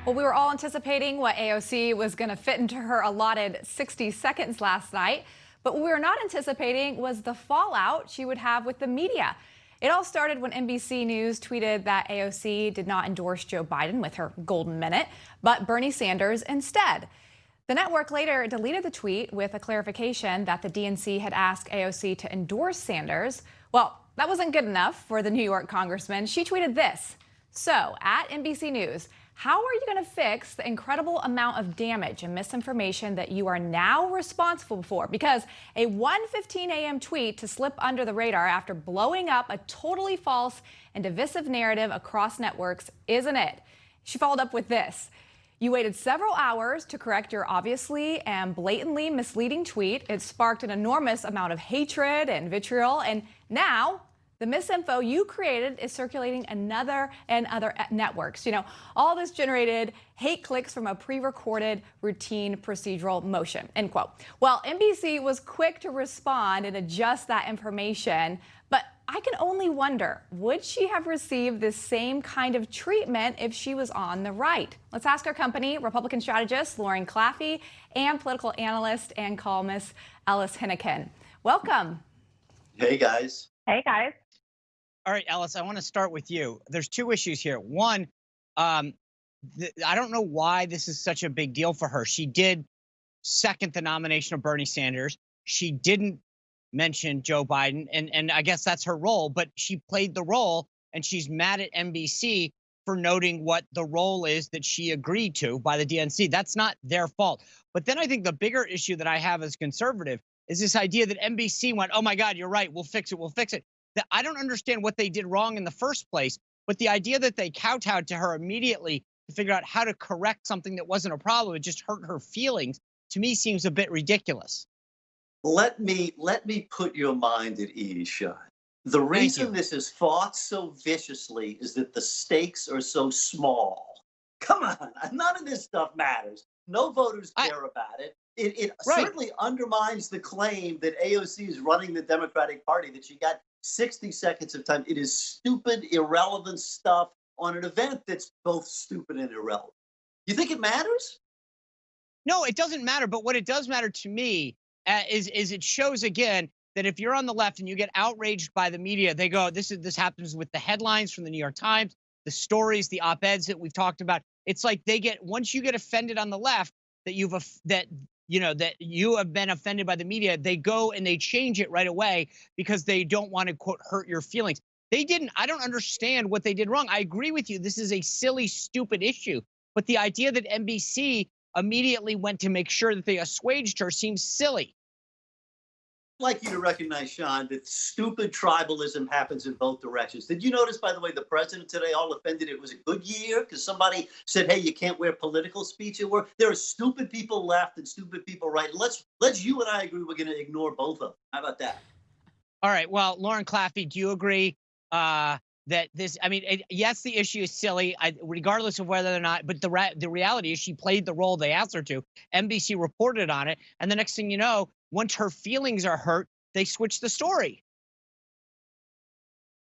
Well, we were all anticipating what AOC was going to fit into her allotted 60 seconds last night, but what we were not anticipating was the fallout she would have with the media. It all started when NBC News tweeted that AOC did not endorse Joe Biden with her golden minute, but Bernie Sanders instead. The network later deleted the tweet with a clarification that the DNC had asked AOC to endorse Sanders. Well, that wasn't good enough for the New York congressman. She tweeted this. So, at NBC News, how are you going to fix the incredible amount of damage and misinformation that you are now responsible for? Because a 1:15 a.m. tweet to slip under the radar after blowing up a totally false and divisive narrative across networks isn't it. She followed up with this. You waited several hours to correct your obviously and blatantly misleading tweet. It sparked an enormous amount of hatred and vitriol, and now the misinfo you created is circulating other networks. You know, all this generated hate clicks from a pre-recorded routine procedural motion, end quote. Well, NBC was quick to respond and adjust that information, but I can only wonder, would she have received this same kind of treatment if she was on the right? Let's ask our company, Republican strategist Lauren Claffey, and political analyst and columnist Ellis Henican. Welcome. Hey, guys. Hey, guys. All right, Ellis, I want to start with you. There's two issues here. One, I don't know why this is such a big deal for her. She did second the nomination of Bernie Sanders. She didn't mention Joe Biden, and I guess that's her role, but she played the role, and she's mad at NBC for noting what the role is that she agreed to by the DNC. That's not their fault. But then I think the bigger issue that I have as conservative is this idea that NBC went, oh my God, you're right, we'll fix it, we'll fix it. I don't understand what they did wrong in the first place, but the idea that they kowtowed to her immediately to figure out how to correct something that wasn't a problem, it just hurt her feelings, to me seems a bit ridiculous. Let me put your mind at ease, Sean. The reason this is fought so viciously is that the stakes are so small. Come on, none of this stuff matters. No voters care about it. It certainly undermines the claim that AOC is running the Democratic Party, that she got 60 seconds of time. It is stupid, irrelevant stuff on an event that's both stupid and irrelevant. You think it matters? No, it doesn't matter. But what it does matter to me is it shows again that if you're on the left and you get outraged by the media, they go, this happens with the headlines from the New York Times, the stories, the op-eds that we've talked about. It's like once you get offended on the left that you have been offended by the media, they go and they change it right away because they don't want to, quote, hurt your feelings. They didn't. I don't understand what they did wrong. I agree with you. This is a silly, stupid issue. But the idea that NBC immediately went to make sure that they assuaged her seems silly. I'd like you to recognize, Sean, that stupid tribalism happens in both directions. Did you notice, by the way, the president today all offended it was a good year because somebody said, hey, you can't wear political speech at work? There are stupid people left and stupid people right. Let's you and I agree we're going to ignore both of them. How about that? All right. Well, Lauren Claffey, do you agree that this, I mean, yes, the issue is silly, regardless of whether or not, but the reality is she played the role they asked her to. NBC reported on it. And the next thing you know, once her feelings are hurt, they switch the story.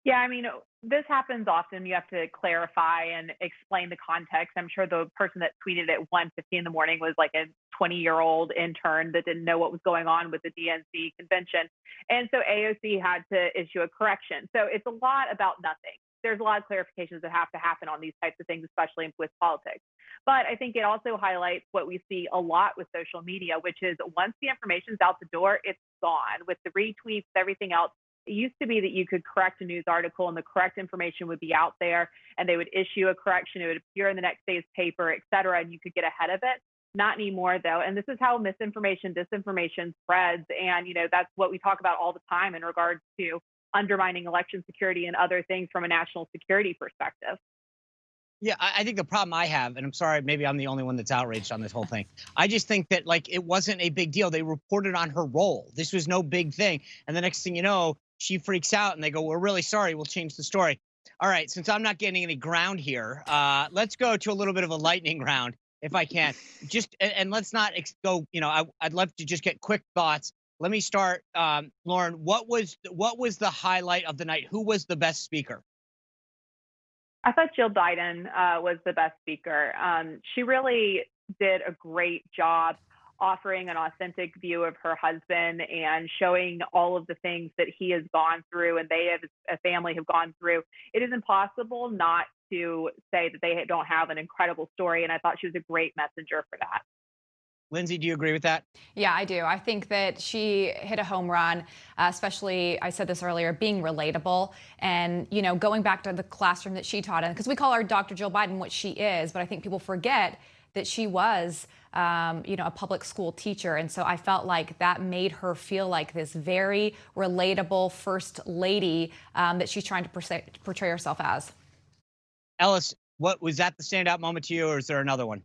Yeah, I mean, this happens often. You have to clarify and explain the context. I'm sure the person that tweeted at 1:15 in the morning was like a 20-year-old intern that didn't know what was going on with the DNC convention. And so AOC had to issue a correction. So it's a lot about nothing. There's a lot of clarifications that have to happen on these types of things, especially with politics. But I think it also highlights what we see a lot with social media, which is once the information's out the door, it's gone. With the retweets, everything else, it used to be that you could correct a news article and the correct information would be out there and they would issue a correction. It would appear in the next day's paper, et cetera, and you could get ahead of it. Not anymore, though. And this is how misinformation, disinformation spreads. And, you know, that's what we talk about all the time in regards to undermining election security and other things from a national security perspective. Yeah, I think the problem I have, and I'm sorry, maybe I'm the only one that's outraged on this whole thing. I just think that, like, it wasn't a big deal. They reported on her role. This was no big thing. And the next thing you know, she freaks out and they go, we're really sorry. We'll change the story. All right, since I'm not getting any ground here, let's go to a little bit of a lightning round, if I can. And let's not go, you know, I'd love to just get quick thoughts. Let me start, Lauren, what was the highlight of the night? Who was the best speaker? I thought Jill Biden was the best speaker. She really did a great job offering an authentic view of her husband and showing all of the things that he has gone through and they as a family have gone through. It is impossible not to say that they don't have an incredible story, and I thought she was a great messenger for that. Lindsay, do you agree with that? Yeah, I do. I think that she hit a home run, especially, I said this earlier, being relatable and, going back to the classroom that she taught in, because we call her Dr. Jill Biden what she is, but I think people forget that she was, a public school teacher. And so I felt like that made her feel like this very relatable first lady that she's trying to portray herself as. Ellis, what was that the standout moment to you, or is there another one?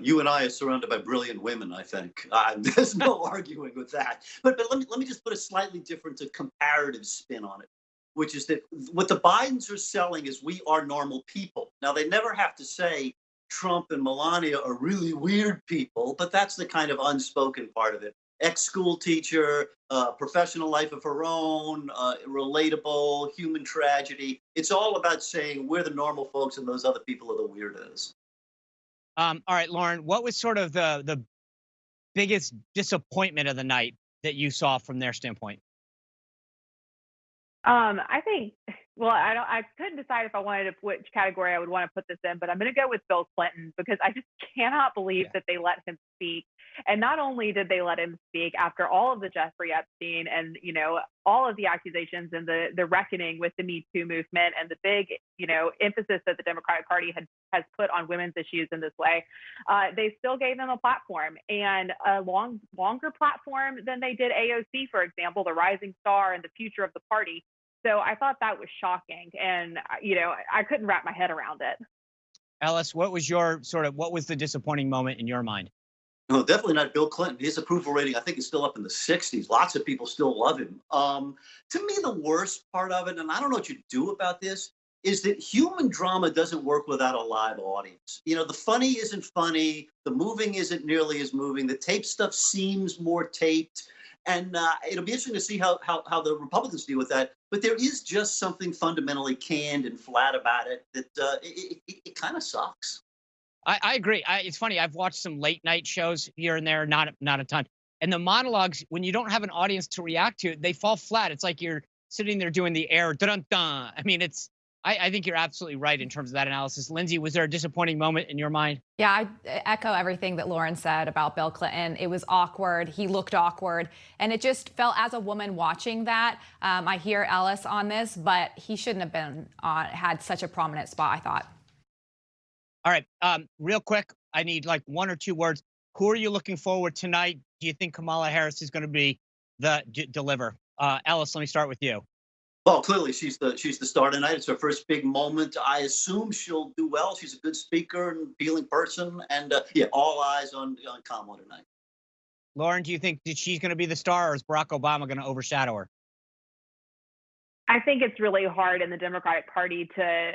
You and I are surrounded by brilliant women, I think. There's no arguing with that. But let me just put a slightly different comparative spin on it, which is that what the Bidens are selling is we are normal people. Now, they never have to say Trump and Melania are really weird people, but that's the kind of unspoken part of it. Ex-school teacher, professional life of her own, relatable, human tragedy. It's all about saying we're the normal folks and those other people are the weirdos. All right, Lauren, what was sort of the biggest disappointment of the night that you saw from their standpoint? I think, well, I couldn't decide if I wanted which category I would want to put this in, but I'm going to go with Bill Clinton because I just cannot believe that they let him speak. And not only did they let him speak after all of the Jeffrey Epstein and, all of the accusations and the reckoning with the Me Too movement and the big, emphasis that the Democratic Party has put on women's issues in this way, they still gave them a platform and a longer platform than they did AOC, for example, the rising star and the future of the party. So I thought that was shocking. And, I couldn't wrap my head around it. Ellis, what was the disappointing moment in your mind? No, definitely not Bill Clinton. His approval rating, I think, is still up in the 60s. Lots of people still love him. To me, the worst part of it, and I don't know what you do about this, is that human drama doesn't work without a live audience. The funny isn't funny. The moving isn't nearly as moving. The tape stuff seems more taped. And it'll be interesting to see how the Republicans deal with that. But there is just something fundamentally canned and flat about it that it kind of sucks. I agree. It's funny. I've watched some late night shows here and there, not a ton. And the monologues, when you don't have an audience to react to, they fall flat. It's like you're sitting there doing the air. Dun-dun-dun. I mean, I think you're absolutely right in terms of that analysis. Lindsay, was there a disappointing moment in your mind? Yeah, I echo everything that Lauren said about Bill Clinton. It was awkward. He looked awkward. And it just felt, as a woman watching that, I hear Ellis on this, but he shouldn't have been had such a prominent spot, I thought. All right. Real quick, I need like one or two words. Who are you looking forward tonight? Do you think Kamala Harris is going to be the deliver? Ellis, let me start with you. Well, clearly she's the star tonight. It's her first big moment. I assume she'll do well. She's a good speaker and appealing person, and all eyes on Kamala tonight. Lauren, do you think that she's going to be the star, or is Barack Obama going to overshadow her? I think it's really hard in the Democratic Party to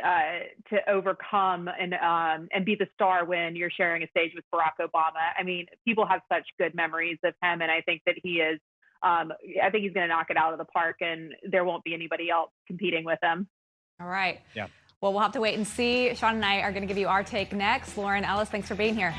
overcome and be the star when you're sharing a stage with Barack Obama. I mean, people have such good memories of him, and I think that he is. I think he's going to knock it out of the park, and there won't be anybody else competing with him. All right. Yeah. Well, we'll have to wait and see. Sean and I are going to give you our take next. Lauren, Ellis, thanks for being here.